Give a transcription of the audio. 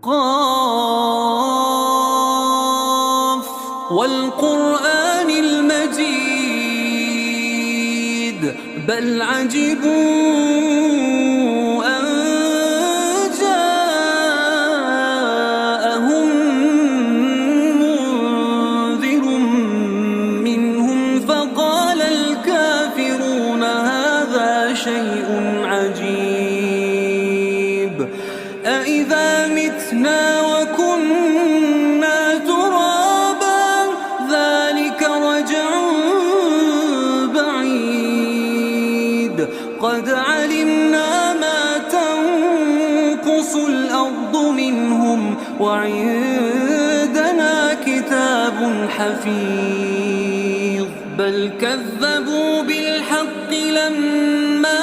قاف والقرآن المجيد بل عجبوا أن جاءهم منذر منهم فقال الكافرون هذا شيء عجيب أإذا متنا وكنا ترابا ذلك رجع بعيد قد علمنا ما تنقص الأرض منهم وعندنا كتاب حفيظ بل كذبوا بالحق لما